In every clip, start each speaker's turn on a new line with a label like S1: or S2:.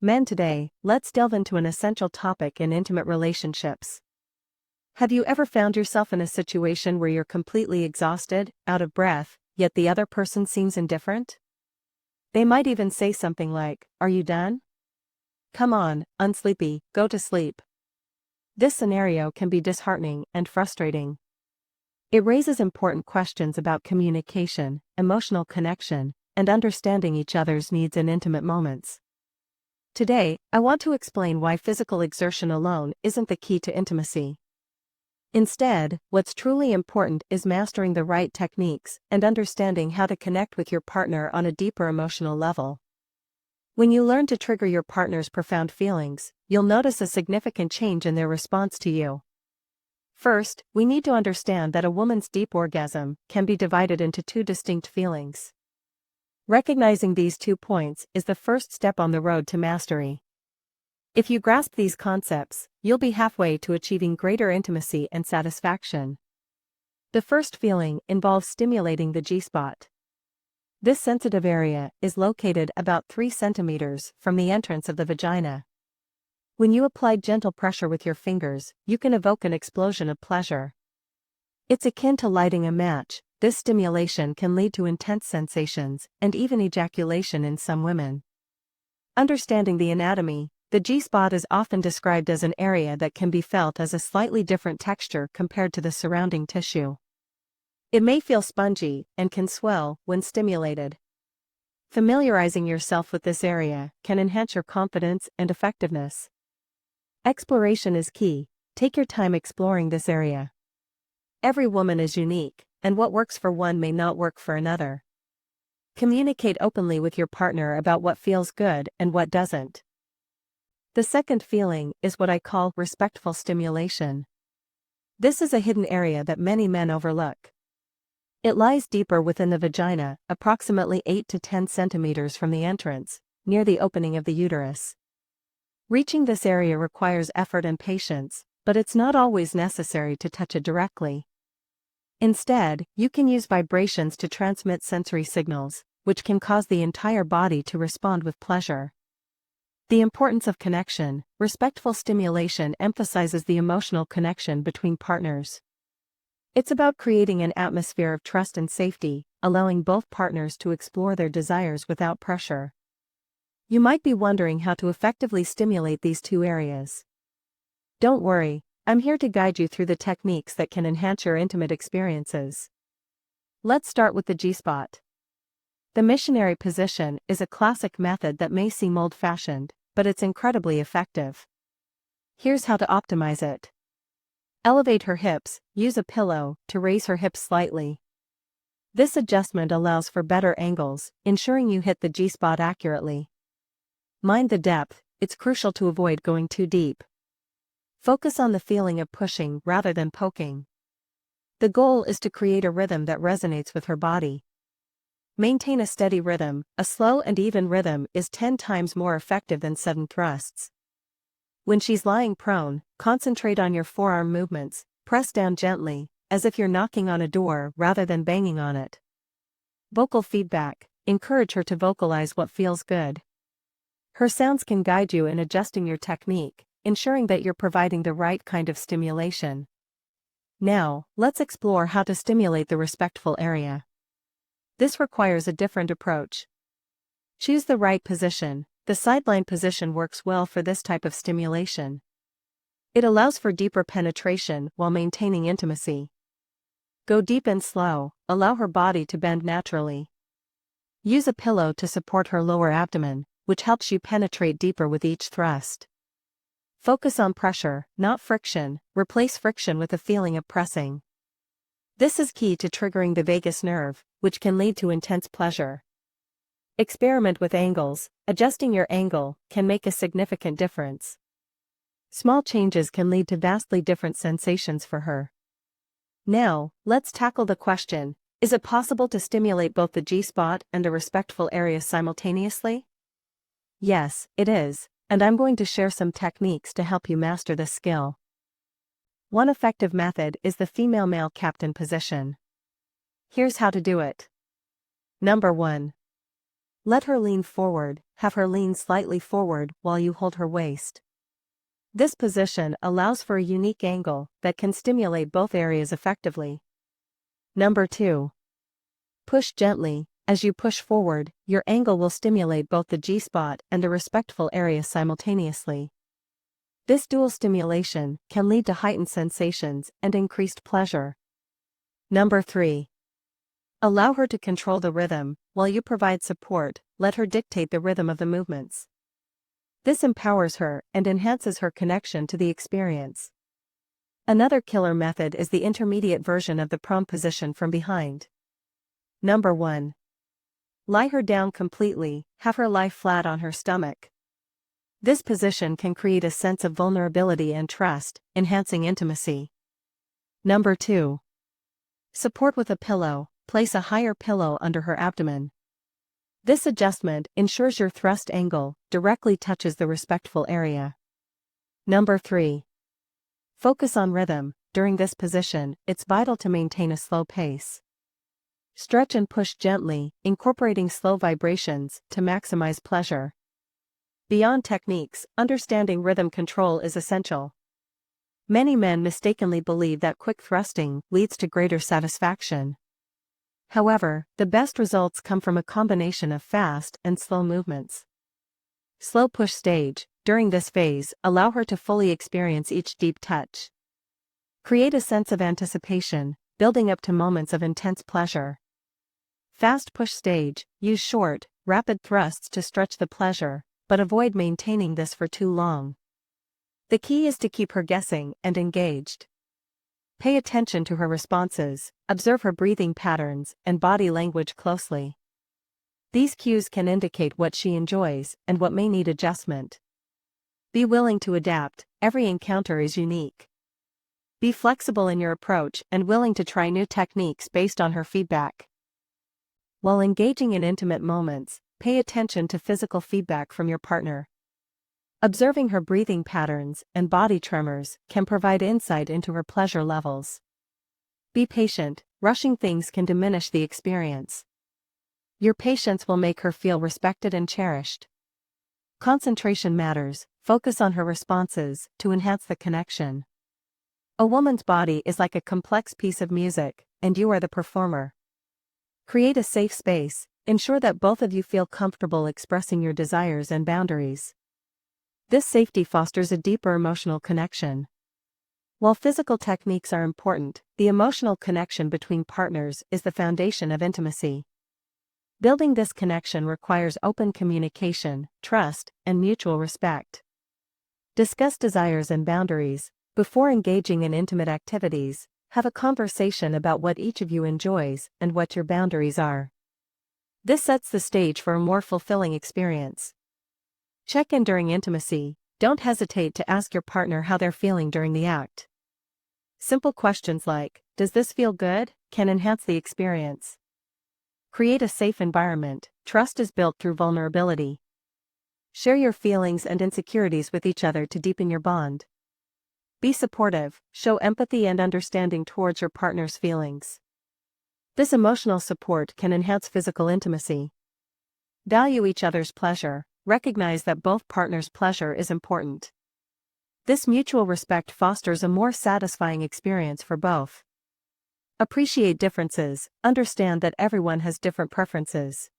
S1: Men today, let's delve into an essential topic in intimate relationships. Have you ever found yourself in a situation where you're completely exhausted, out of breath, yet the other person seems indifferent? They might even say something like, "Are you done? Come on, unsleepy, go to sleep." This scenario can be disheartening and frustrating. It raises important questions about communication, emotional connection, and understanding each other's needs in intimate moments. Today, I want to explain why physical exertion alone isn't the key to intimacy. Instead, what's truly important is mastering the right techniques and understanding how to connect with your partner on a deeper emotional level. When you learn to trigger your partner's profound feelings, you'll notice a significant change in their response to you. First, we need to understand that a woman's deep orgasm can be divided into two distinct feelings. Recognizing these 2 points is the first step on the road to mastery. If you grasp these concepts, you'll be halfway to achieving greater intimacy and satisfaction. The first feeling involves stimulating the G-spot. This sensitive area is located about 3 centimeters from the entrance of the vagina. When you apply gentle pressure with your fingers, you can evoke an explosion of pleasure. It's akin to lighting a match. This stimulation can lead to intense sensations and even ejaculation in some women. Understanding the anatomy, the G-spot is often described as an area that can be felt as a slightly different texture compared to the surrounding tissue. It may feel spongy and can swell when stimulated. Familiarizing yourself with this area can enhance your confidence and effectiveness. Exploration is key. Take your time exploring this area. Every woman is unique, and what works for one may not work for another. Communicate openly with your partner about what feels good and what doesn't. The second feeling is what I call respectful stimulation. This is a hidden area that many men overlook. It lies deeper within the vagina, approximately 8 to 10 centimeters from the entrance, near the opening of the uterus. Reaching this area requires effort and patience, but it's not always necessary to touch it directly. Instead, you can use vibrations to transmit sensory signals, which can cause the entire body to respond with pleasure. The importance of connection. Respectful stimulation emphasizes the emotional connection between partners. It's about creating an atmosphere of trust and safety, allowing both partners to explore their desires without pressure. You might be wondering how to effectively stimulate these two areas. Don't worry, I'm here to guide you through the techniques that can enhance your intimate experiences. Let's start with the G-spot. The missionary position is a classic method that may seem old-fashioned, but it's incredibly effective. Here's how to optimize it. Elevate her hips. Use a pillow to raise her hips slightly. This adjustment allows for better angles, ensuring you hit the G-spot accurately. Mind the depth. It's crucial to avoid going too deep. Focus on the feeling of pushing rather than poking. The goal is to create a rhythm that resonates with her body. Maintain a steady rhythm. A slow and even rhythm is 10 times more effective than sudden thrusts. When she's lying prone, concentrate on your forearm movements. Press down gently, as if you're knocking on a door rather than banging on it. Vocal feedback. Encourage her to vocalize what feels good. Her sounds can guide you in adjusting your technique, ensuring that you're providing the right kind of stimulation. Now, let's explore how to stimulate the respectful area. This requires a different approach. Choose the right position. The sideline position works well for this type of stimulation. It allows for deeper penetration while maintaining intimacy. Go deep and slow. Allow her body to bend naturally. Use a pillow to support her lower abdomen, which helps you penetrate deeper with each thrust. Focus on pressure, not friction. Replace friction with a feeling of pressing. This is key to triggering the vagus nerve, which can lead to intense pleasure. Experiment with angles. Adjusting your angle can make a significant difference. Small changes can lead to vastly different sensations for her. Now, let's tackle the question, is it possible to stimulate both the G-spot and the respectful area simultaneously? Yes, it is, and I'm going to share some techniques to help you master this skill. One effective method is the female-male captain position. Here's how to do it. Number 1. Let her lean forward, have her lean slightly forward while you hold her waist. This position allows for a unique angle that can stimulate both areas effectively. Number 2. Push gently. As you push forward, your angle will stimulate both the G-spot and the respectful area simultaneously. This dual stimulation can lead to heightened sensations and increased pleasure. Number 3. Allow her to control the rhythm. While you provide support, let her dictate the rhythm of the movements. This empowers her and enhances her connection to the experience. Another killer method is the intermediate version of the prone position from behind. Number 1. Lie her down completely, have her lie flat on her stomach. This position can create a sense of vulnerability and trust, enhancing intimacy. Number 2. Support with a pillow. Place a higher pillow under her abdomen. This adjustment ensures your thrust angle directly touches the respectful area. Number 3. Focus on rhythm. During this position, it's vital to maintain a slow pace. Stretch and push gently, incorporating slow vibrations to maximize pleasure. Beyond techniques, understanding rhythm control is essential. Many men mistakenly believe that quick thrusting leads to greater satisfaction. However, the best results come from a combination of fast and slow movements. Slow push stage. During this phase, allow her to fully experience each deep touch. Create a sense of anticipation, building up to moments of intense pleasure. Fast push stage. Use short, rapid thrusts to stretch the pleasure, but avoid maintaining this for too long. The key is to keep her guessing and engaged. Pay attention to her responses, observe her breathing patterns and body language closely. These cues can indicate what she enjoys and what may need adjustment. Be willing to adapt. Every encounter is unique. Be flexible in your approach and willing to try new techniques based on her feedback. While engaging in intimate moments, pay attention to physical feedback from your partner. Observing her breathing patterns and body tremors can provide insight into her pleasure levels. Be patient. Rushing things can diminish the experience. Your patience will make her feel respected and cherished. Concentration matters. Focus on her responses to enhance the connection. A woman's body is like a complex piece of music, and you are the performer. Create a safe space. Ensure that both of you feel comfortable expressing your desires and boundaries. This safety fosters a deeper emotional connection. While physical techniques are important, the emotional connection between partners is the foundation of intimacy. Building this connection requires open communication, trust, and mutual respect. Discuss desires and boundaries. Before engaging in intimate activities, have a conversation about what each of you enjoys and what your boundaries are. This sets the stage for a more fulfilling experience. Check in during intimacy. Don't hesitate to ask your partner how they're feeling during the act. Simple questions like, "Does this feel good?" can enhance the experience. Create a safe environment. Trust is built through vulnerability. Share your feelings and insecurities with each other to deepen your bond. Be supportive. Show empathy and understanding towards your partner's feelings. This emotional support can enhance physical intimacy. Value each other's pleasure. Recognize that both partners' pleasure is important. This mutual respect fosters a more satisfying experience for both. Appreciate differences. Understand that everyone has different preferences.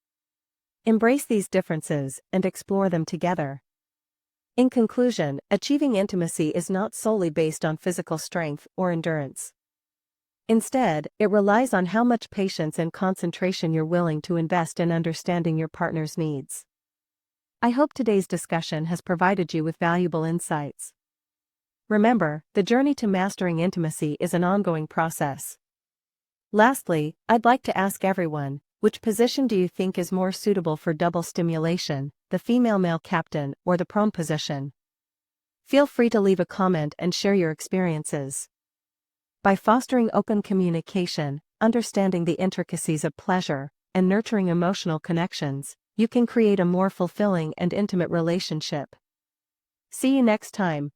S1: Embrace these differences and explore them together. In conclusion, achieving intimacy is not solely based on physical strength or endurance. Instead, it relies on how much patience and concentration you're willing to invest in understanding your partner's needs. I hope today's discussion has provided you with valuable insights. Remember, the journey to mastering intimacy is an ongoing process. Lastly, I'd like to ask everyone, which position do you think is more suitable for double stimulation, the female-male captain or the prone position? Feel free to leave a comment and share your experiences. By fostering open communication, understanding the intricacies of pleasure, and nurturing emotional connections, you can create a more fulfilling and intimate relationship. See you next time.